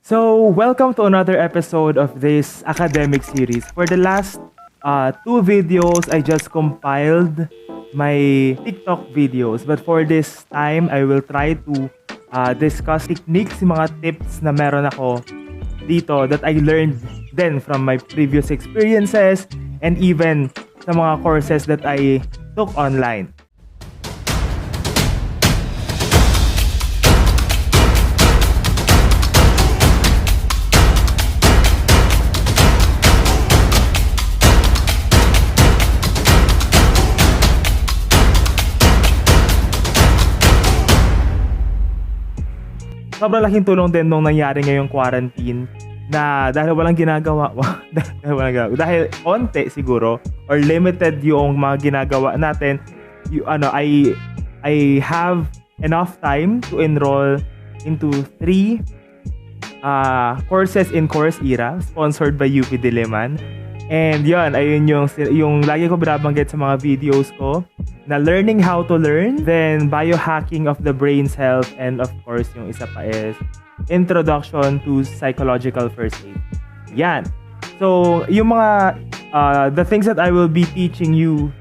Welcome to another episode of this academic series. For the last two videos, I just compiled my TikTok videos. But for this time, I will try to discuss techniques, mga tips na meron ako dito that I learned then from my previous experiences and even sa mga courses that I took online. Sobrang laking tulong din nung nangyari ngayong quarantine na dahil walang ginagawa, dahil onte siguro or limited yung mga ginagawa natin, I have enough time to enroll into 3 courses in Coursera sponsored by UP Diliman. And ayun yung lagi ko binabanggit sa mga videos ko na learning how to learn, then biohacking of the brain's health, and of course yung isa pa is introduction to psychological first aid. Yan. So, yung mga the things that I will be teaching you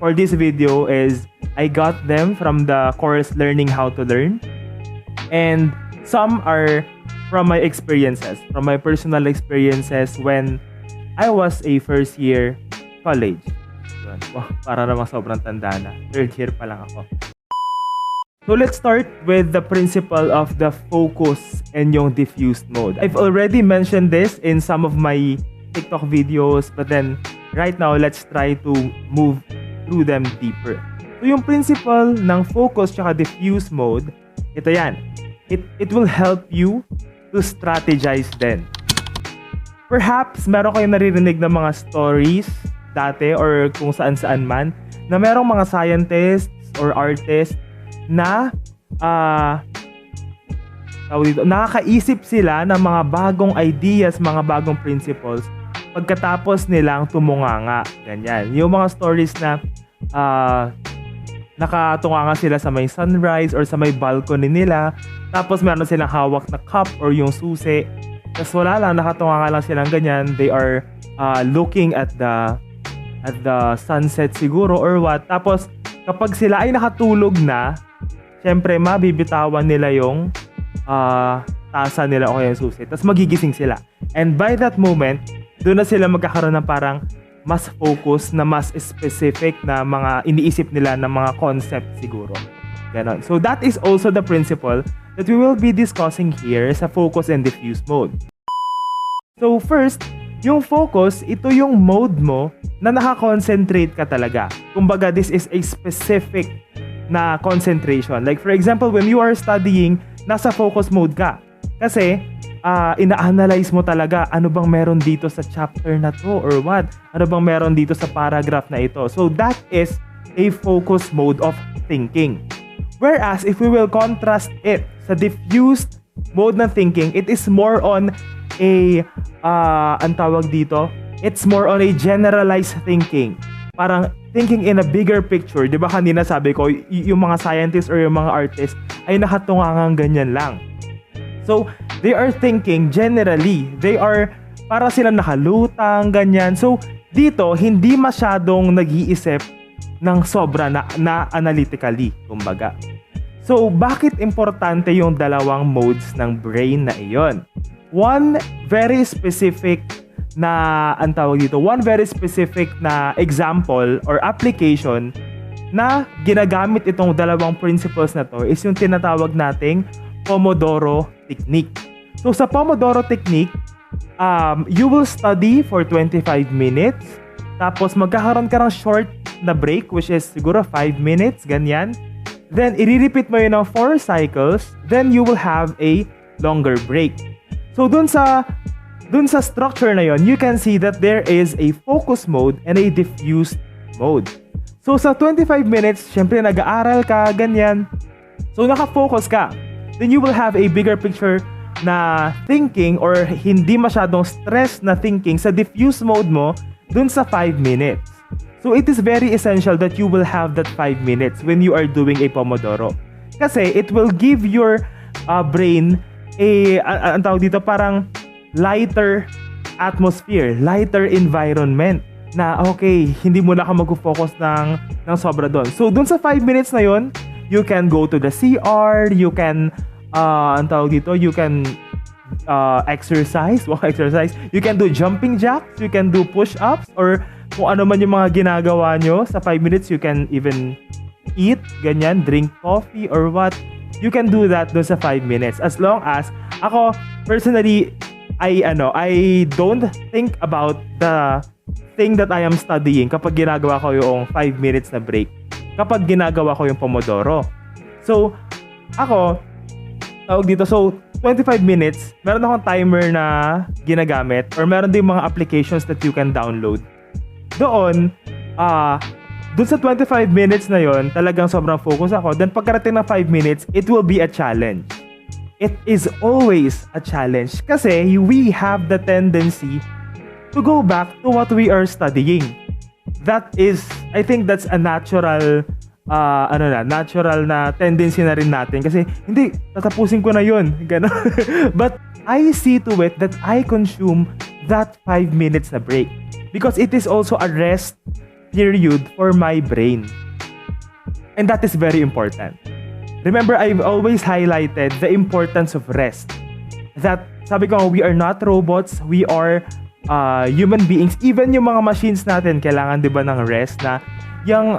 for this video is I got them from the course Learning How to Learn, and some are from my experiences, from my personal experiences when I was a first year college. Wow, para namang sobrang tanda na. Third year pa lang ako. So let's start with the principle of the focus and yung diffused mode. I've already mentioned this in some of my TikTok videos, but then right now let's try to move through them deeper. So yung principle ng focus tsaka diffuse mode, ito yan. It will help you to strategize then. Perhaps meron kayong naririnig ng mga stories dati or kung saan-saan man na merong mga scientists or artists na nakakaisip sila ng mga bagong ideas, mga bagong principles pagkatapos nilang tumunganga. Ganyan. Yung mga stories na nakatunganga sila sa may sunrise or sa may balcony nila, tapos meron silang hawak na cup or yung susi. Tapos wala lang, nakatunganga lang silang ganyan. They are looking at the sunset siguro or what. Tapos kapag sila ay nakatulog na, syempre mabibitawan nila yung tasa nila o kaya yung susi. Tapos magigising sila. And by that moment, doon na sila magkakaroon ng parang mas focus na mas specific na mga iniisip nila na mga concept siguro. Ganon. So that is also the principle that we will be discussing here sa focus and diffuse mode. So first, yung focus, ito yung mode mo na nakakoncentrate ka talaga. Kumbaga, this is a specific na concentration. Like for example, when you are studying, nasa focus mode ka. Kasi, ina-analyze mo talaga ano bang meron dito sa chapter na to or what? Ano bang meron dito sa paragraph na ito? So that is a focus mode of thinking. Whereas, if we will contrast it sa diffused mode ng thinking, it is more on ang tawag dito, it's more on a generalized thinking. Parang thinking in a bigger picture. Di ba kanina sabi ko, yung mga scientists or yung mga artists ay nakatungangang ganyan lang. So, they are thinking generally. They are, para sila nakalutang, ganyan. So, dito, hindi masyadong nag-iisip ng sobra na analytically, kumbaga. So, bakit importante yung dalawang modes ng brain na iyon? One very specific na example or application na ginagamit itong dalawang principles na to is yung tinatawag nating Pomodoro Technique. So, sa Pomodoro Technique, you will study for 25 minutes, tapos magkakaroon ka ng short na break, which is siguro 5 minutes, ganyan. Then, i-repeat mo yun ng 4 cycles, then you will have a longer break. So, dun sa structure na yon, you can see that there is a focus mode and a diffused mode. So, sa 25 minutes, syempre nag-aaral ka, ganyan. So, naka-focus ka. Then you will have a bigger picture na thinking or hindi masyadong stress na thinking sa diffuse mode mo dun sa 5 minutes. So, it is very essential that you will have that 5 minutes when you are doing a Pomodoro. Kasi, it will give your brain ang tawag dito, parang lighter atmosphere, lighter environment na okay, hindi mo na ka mag-focus ng sobra doon. So, dun sa 5 minutes na yon, you can go to the CR, you can, ang tawag dito, you can exercise, walk exercise, you can do jumping jacks, you can do push-ups, or kung ano man yung mga ginagawa nyo sa 5 minutes, you can even eat, ganyan, drink coffee or what. You can do that doon sa 5 minutes. As long as, ako, personally, I don't think about the thing that I am studying kapag ginagawa ko yung 5 minutes na break. Kapag ginagawa ko yung Pomodoro. So, ako, tawag dito, so, 25 minutes, meron akong timer na ginagamit or meron din mga applications that you can download. Doon sa 25 minutes na yon, talagang sobrang focus ako. Then pagkarating ng 5 minutes, it will be a challenge. It is always a challenge kasi we have the tendency to go back to what we are studying. That is, I think that's a natural natural na tendency na rin natin kasi hindi, tatapusin ko na yun. Ganon. But I see to it that I consume that 5 minutes na break because it is also a rest period for my brain. And that is very important. Remember, I've always highlighted the importance of rest. That, sabi ko, we are not robots, we are human beings. Even yung mga machines natin, kailangan diba ng rest na yung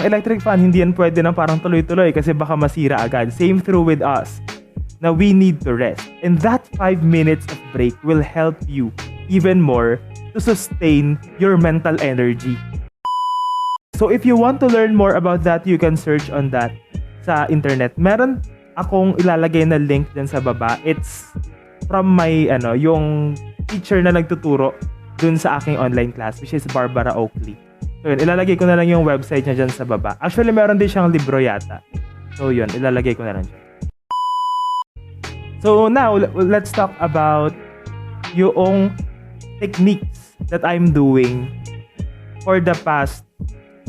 electric fan, hindi yan pwede na parang tuloy-tuloy kasi baka masira agad. Same through with us. Now, we need to rest. And that 5 minutes of break will help you even more to sustain your mental energy. So, if you want to learn more about that, you can search on that sa internet. Meron akong ilalagay na link dyan sa baba. It's from my, yung teacher na nagtuturo dun sa aking online class, which is Barbara Oakley. So, yun, ilalagay ko na lang yung website niya dyan sa baba. Actually, meron din siyang libro yata. So, yun, ilalagay ko na lang dyan. So, now, let's talk about yung techniques that I'm doing for the past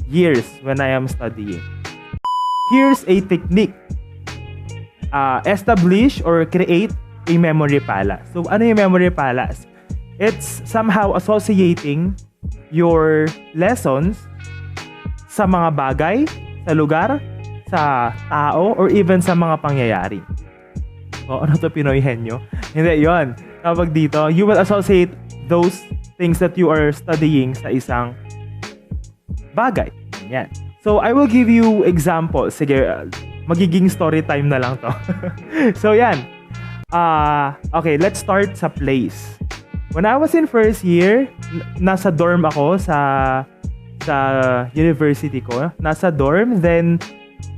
years when I am studying. Here's a technique. Establish or create a memory palace. So, ano yung memory palace? It's somehow associating your lessons sa mga bagay, sa lugar, sa tao, or even sa mga pangyayari. O, ano to, Pinoy henyo? Hindi, yun. Tawag dito, you will associate those things that you are studying sa isang bagay. Yan. So, I will give you examples. Sige, magiging story time na lang to. So, yan. Okay, let's start sa place. When I was in first year, nasa dorm ako sa university ko. Nasa dorm. Then,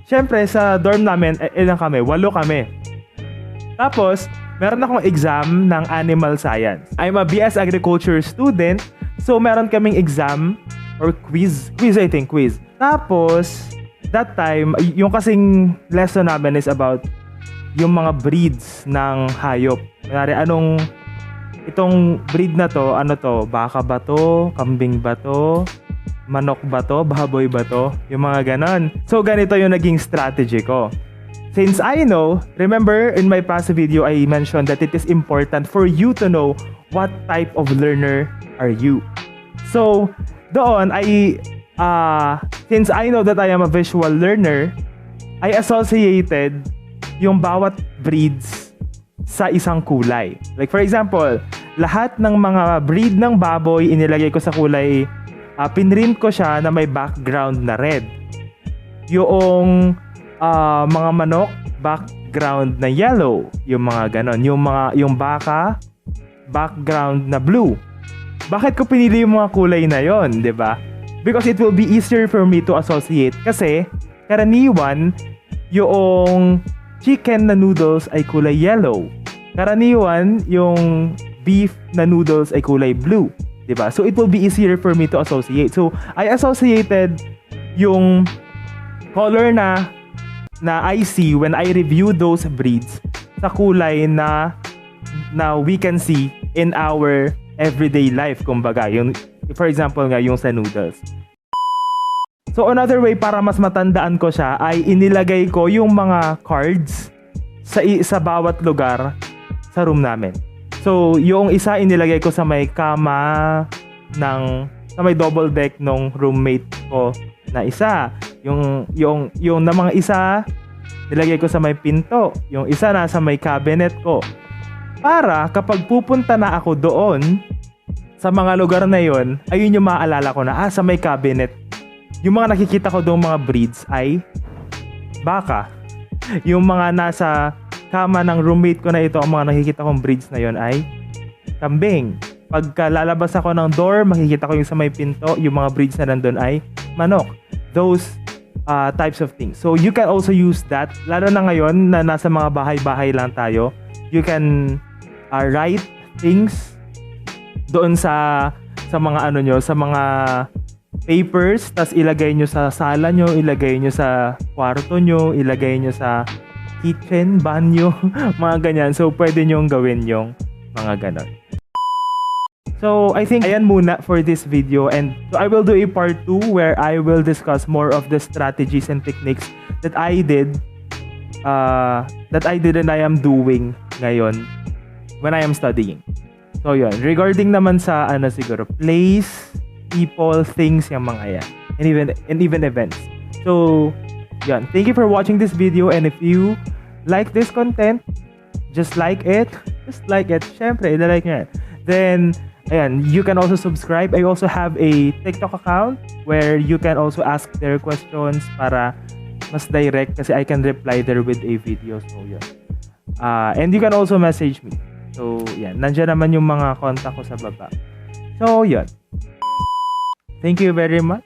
syempre, sa dorm namin, ilan kami? 8 kami. Tapos, meron akong exam ng animal science. I'm a BS Agriculture student. So, meron kaming exam or quiz. I think, quiz. Tapos, that time, yung kasing lesson namin is about yung mga breeds ng hayop. Kunwari, itong breed na to, ano to, baka ba to, kambing ba to, manok ba to, baboy ba to, yung mga ganon. So, ganito yung naging strategy ko. Since I know, remember in my past video, I mentioned that it is important for you to know what type of learner are you. So, doon, since I know that I am a visual learner, I associated yung bawat breeds sa isang kulay. Like for example, lahat ng mga breed ng baboy inilagay ko sa kulay, pinrint ko siya na may background na red. Yung mga manok, background na yellow. Yung mga ganon. Yung baka, background na blue. Bakit ko pinili yung mga kulay na yon, 'di ba? Because it will be easier for me to associate. Kasi, karaniwan, yung chicken na noodles ay kulay yellow. Karaniwan, yung beef na noodles ay kulay blue. 'Di ba? So, it will be easier for me to associate. So, I associated yung color na I see when I review those breeds sa kulay na we can see in our everyday life, kumbaga. Yung, for example nga, yung sa noodles. So, another way para mas matandaan ko siya ay inilagay ko yung mga cards sa bawat lugar sa room namin. So, yung isa inilagay ko sa may kama sa may double deck nung roommate ko na isa. Yung na mga isa, nilagay ko sa may pinto. Yung isa nasa may cabinet ko. Para kapag pupunta na ako doon, sa mga lugar na yon, ayun yung maaalala ko na, sa may cabinet. Yung mga nakikita ko doong mga breeds ay baka. Yung mga nasa kama ng roommate ko na ito, ang mga nakikita kong breeds na yon ay kambing. Pagka lalabas ako ng door, makikita ko yung sa may pinto, yung mga breeds na nandun ay manok. Those types of things. So you can also use that, lalo na ngayon na nasa mga bahay-bahay lang tayo. You can write things doon sa mga sa mga papers, tas ilagay nyo sa sala nyo, ilagay nyo sa kwarto nyo, ilagay nyo sa kitchen, banyo, mga ganyan. So pwede nyo gawin yung mga ganon. So I think ayan muna for this video, and so I will do a part 2 where I will discuss more of the strategies and techniques that I did and I am doing ngayon when I am studying. So yun, regarding naman sa siguro place, people, things, yung mga yan, and even events. So yun, thank you for watching this video, and if you like this content, just like it. Syempre, i-like nyo yan. Then ayan, you can also subscribe. I also have a TikTok account where you can also ask their questions para mas direct, kasi I can reply there with a video. So yun. And you can also message me. So yan, nandiyan naman yung mga contact ko sa baba. So yun. Thank you very much.